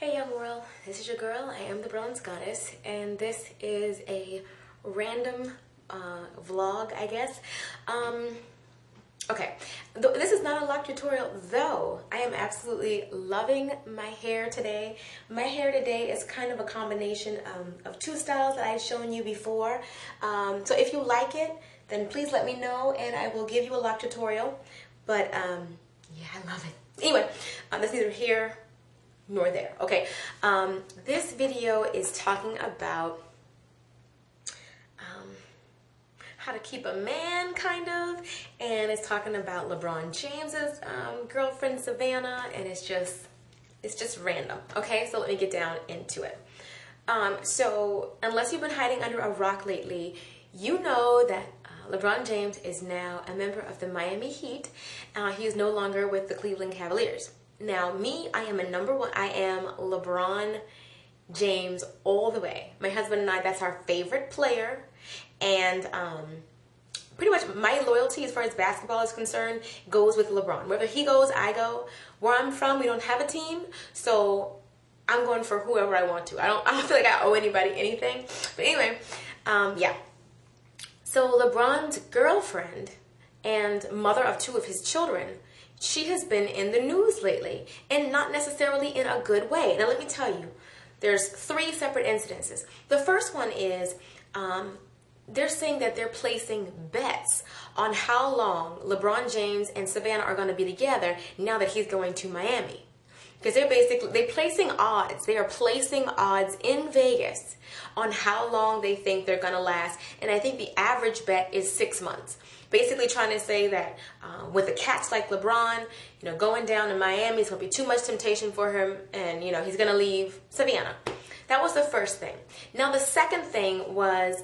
Hey young world, this is your girl. I am the Bronze Goddess, and this is a random vlog, I guess. Okay, this is not a lock tutorial, though I am absolutely loving my hair today. My hair today is kind of a combination of two styles that I've shown you before. So if you like it, then please let me know and I will give you a lock tutorial. But yeah, I love it. Anyway, that's neither here nor there. Okay, this video is talking about how to keep a man, kind of, and it's talking about LeBron James's girlfriend Savannah, and it's just random. Okay, so let me get down into it. So unless you've been hiding under a rock lately, you know that LeBron James is now a member of the Miami Heat. He is no longer with the Cleveland Cavaliers. Now, me, I am I am LeBron James all the way. My husband and I, that's our favorite player. And pretty much my loyalty as far as basketball is concerned goes with LeBron. Wherever he goes, I go. Where I'm from, we don't have a team. So I'm going for whoever I want to. I don't feel like I owe anybody anything. But anyway, yeah. So LeBron's girlfriend and mother of two of his children, she has been in the news lately, and not necessarily in a good way. Now let me tell you, there's three separate incidences. The first one is they're saying that they're placing bets on how long LeBron James and Savannah are going to be together now that he's going to Miami. Because they're placing odds. They are placing odds in Vegas on how long they think they're going to last. And I think the average bet is 6 months. Basically trying to say that with a catch like LeBron, going down to Miami, it's going to be too much temptation for him, and, he's going to leave Savannah. That was the first thing. Now, the second thing was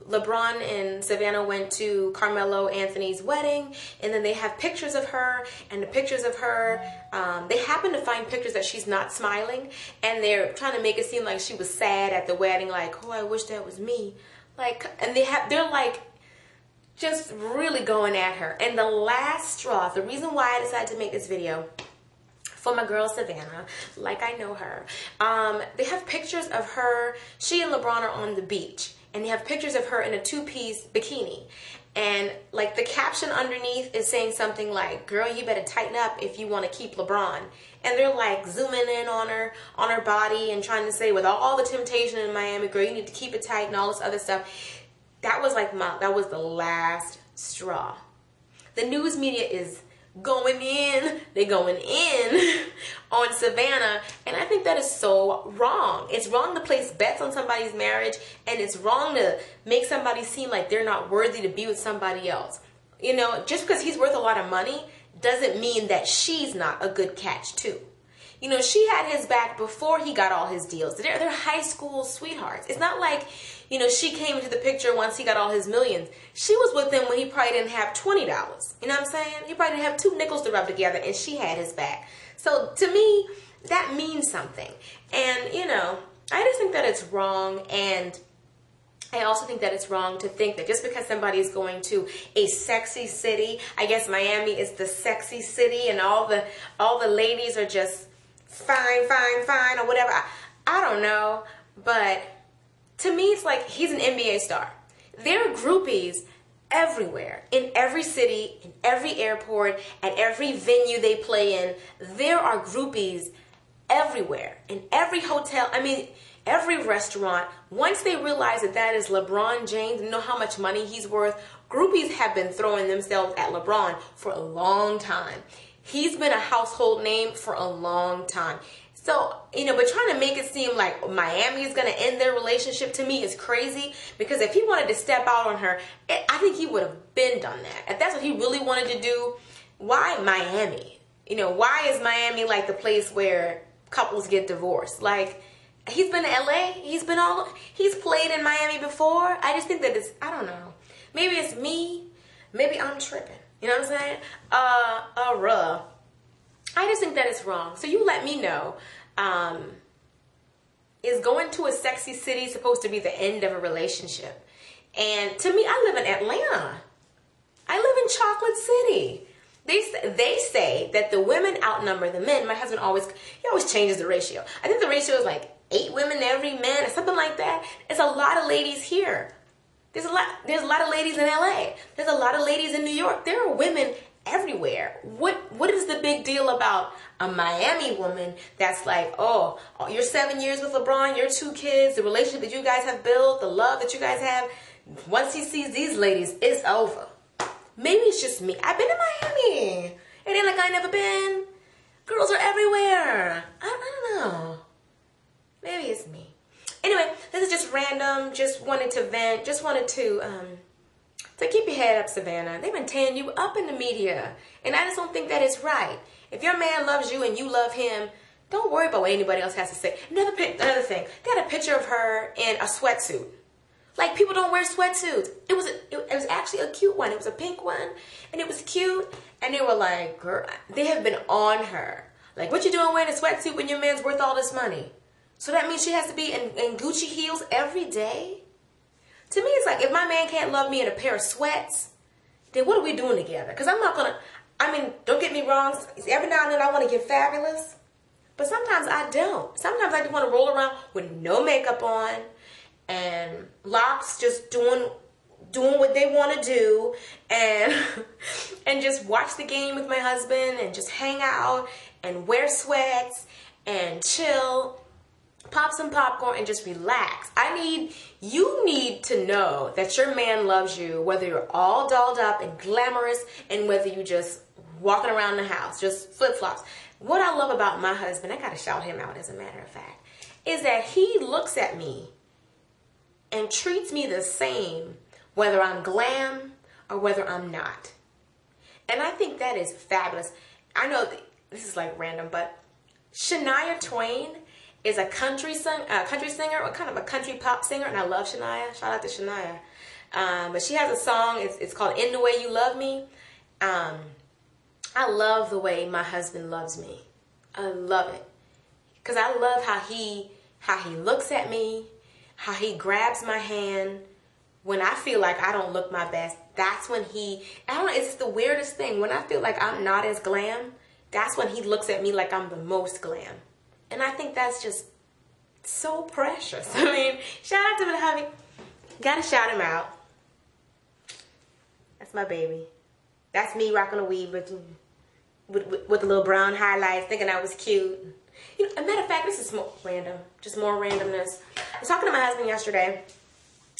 LeBron and Savannah went to Carmelo Anthony's wedding, and then they have pictures of her, and the pictures of her, they happen to find pictures that she's not smiling, and they're trying to make it seem like she was sad at the wedding, like, oh, I wish that was me. And they're like, just really going at her. And the last straw, the reason why I decided to make this video for my girl Savannah, like I know her, they have pictures of her. She and LeBron are on the beach, and they have pictures of her in a two-piece bikini. And like the caption underneath is saying something like, girl, you better tighten up if you want to keep LeBron. And they're like zooming in on her body and trying to say, with all the temptation in Miami, girl, you need to keep it tight and all this other stuff. That was that was the last straw. The news media is going in. They're going in on Savannah, and I think that is so wrong. It's wrong to place bets on somebody's marriage, and it's wrong to make somebody seem like they're not worthy to be with somebody else. Just because he's worth a lot of money doesn't mean that she's not a good catch too. She had his back before he got all his deals. They're high school sweethearts. It's not like, she came into the picture once he got all his millions. She was with him when he probably didn't have $20. You know what I'm saying? He probably didn't have 2 nickels to rub together, and she had his back. So to me, that means something. And, I just think that it's wrong. And I also think that it's wrong to think that just because somebody is going to a sexy city, I guess Miami is the sexy city, and all the ladies are just fine, or whatever. I don't know, but to me, it's like he's an NBA star. There are groupies everywhere, in every city, in every airport, at every venue they play in. There are groupies everywhere, in every hotel. I mean, every restaurant. Once they realize that is LeBron James, and know how much money he's worth, groupies have been throwing themselves at LeBron for a long time. He's been a household name for a long time. So, but trying to make it seem like Miami is going to end their relationship, to me, is crazy. Because if he wanted to step out on her, I think he would have been done that. If that's what he really wanted to do, why Miami? Why is Miami like the place where couples get divorced? Like, he's been to LA. He's played in Miami before. I just think that I don't know. Maybe it's me. Maybe I'm tripping. You know what I'm saying? I just think that it's wrong. So you let me know. Is going to a sexy city supposed to be the end of a relationship? And to me, I live in Atlanta. I live in Chocolate City. They say that the women outnumber the men. My husband always changes the ratio. I think the ratio is like 8 women to every man or something like that. It's a lot of ladies here. There's a lot of ladies in LA. There's a lot of ladies in New York. There are women everywhere. What is the big deal about a Miami woman that's like, oh, you're 7 years with LeBron, your 2 kids, the relationship that you guys have built, the love that you guys have. Once he sees these ladies, it's over. Maybe it's just me. I've been to Miami. It ain't like I never been. Girls are everywhere. I don't know. Maybe it's me. Anyway, this is just random. Just wanted to vent. Just wanted to keep your head up, Savannah. They've been tearing you up in the media. And I just don't think that is right. If your man loves you and you love him, don't worry about what anybody else has to say. Another thing. They had a picture of her in a sweatsuit. Like, people don't wear sweatsuits. It was actually a cute one. It was a pink one, and it was cute. And they were like, girl, they have been on her. Like, what you doing wearing a sweatsuit when your man's worth all this money? So that means she has to be in Gucci heels every day? To me, it's like, if my man can't love me in a pair of sweats, then what are we doing together? Because I'm not going to, don't get me wrong. Every now and then I want to get fabulous. But sometimes I don't. Sometimes I just want to roll around with no makeup on, and locks, just doing what they want to do, and just watch the game with my husband, and just hang out and wear sweats and chill, pop some popcorn and just relax. You need to know that your man loves you, whether you're all dolled up and glamorous and whether you just walking around the house, just flip-flops. What I love about my husband, I gotta shout him out as a matter of fact, is that he looks at me and treats me the same whether I'm glam or whether I'm not. And I think that is fabulous. I know this is like random, but Shania Twain is a country singer, or kind of a country pop singer, and I love Shania. Shout out to Shania. But she has a song, it's called In the Way You Love Me. I love the way my husband loves me. I love it. Because I love how he looks at me, how he grabs my hand when I feel like I don't look my best. That's when it's the weirdest thing. When I feel like I'm not as glam, that's when he looks at me like I'm the most glam. And I think that's just so precious. I mean, shout out to the hubby. Gotta shout him out. That's my baby. That's me rocking a weave with the little brown highlights, thinking I was cute. You know, a matter of fact, this is more random, just more randomness. I was talking to my husband yesterday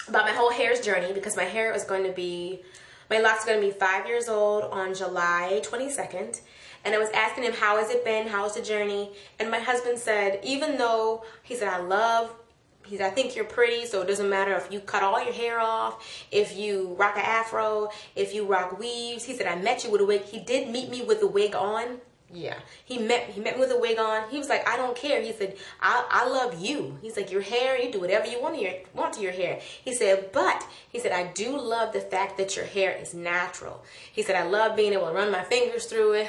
about my whole hair's journey, because my hair is going to be, my locks are going to be 5 years old on July 22nd. And I was asking him, how has it been? How's the journey? And my husband said, even though, he said, I think you're pretty, so it doesn't matter if you cut all your hair off, if you rock an afro, if you rock weaves. He said, I met you with a wig. He did meet me with the wig on. Yeah, he met me with a wig on. He was like, I don't care. He said, I love you. He's like, your hair, you do whatever you want to your hair. He said, but he said, I do love the fact that your hair is natural. He said, I love being able to run my fingers through it.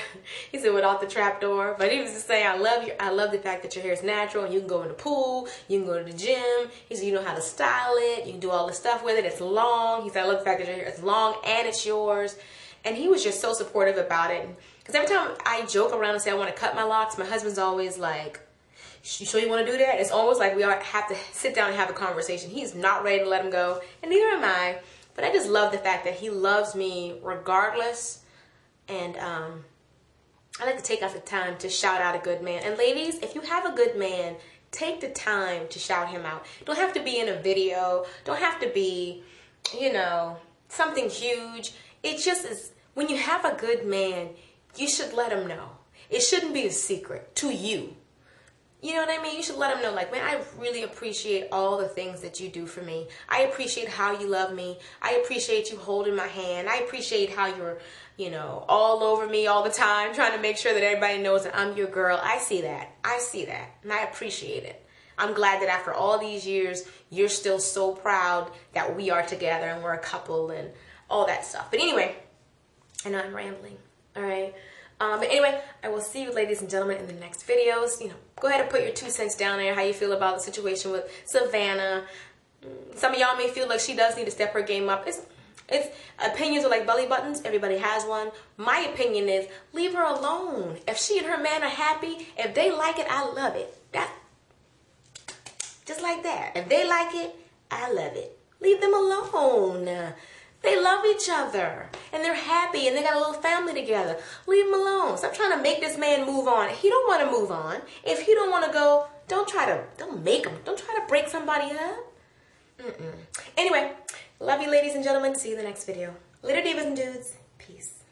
He said, without the trap door. But he was just saying, I love the fact that your hair is natural, and you can go in the pool, you can go to the gym. He said, you know how to style it, you can do all the stuff with it. It's long. He said, I love the fact that your hair is long and it's yours. And he was just so supportive about it. Because every time I joke around and say I want to cut my locks, my husband's always like, you sure you want to do that? It's almost like we all have to sit down and have a conversation. He's not ready to let him go, and neither am I. But I just love the fact that he loves me regardless. And I like to take out the time to shout out a good man. And ladies, if you have a good man, take the time to shout him out. Don't have to be in a video. Don't have to be, something huge. It just is, when you have a good man, you should let him know. It shouldn't be a secret to you. You know what I mean? You should let him know, like, man, I really appreciate all the things that you do for me. I appreciate how you love me. I appreciate you holding my hand. I appreciate how you're, all over me all the time, trying to make sure that everybody knows that I'm your girl. I see that. I see that. And I appreciate it. I'm glad that after all these years, you're still so proud that we are together and we're a couple and all that stuff. But anyway, I know I'm rambling. All right. But anyway, I will see you, ladies and gentlemen, in the next videos. Go ahead and put your 2 cents down there, how you feel about the situation with Savannah. Some of y'all may feel like she does need to step her game up. It's opinions are like belly buttons. Everybody has one. My opinion is leave her alone. If she and her man are happy, if they like it, I love it. That just like that. If they like it, I love it. Leave them alone. They love each other and they're happy and they got a little family together. Leave them alone. Stop trying to make this man move on. He don't want to move on. If he don't want to go, don't make him. Don't try to break somebody up. Anyway, love you ladies and gentlemen. See you in the next video. Later divas and dudes. Peace.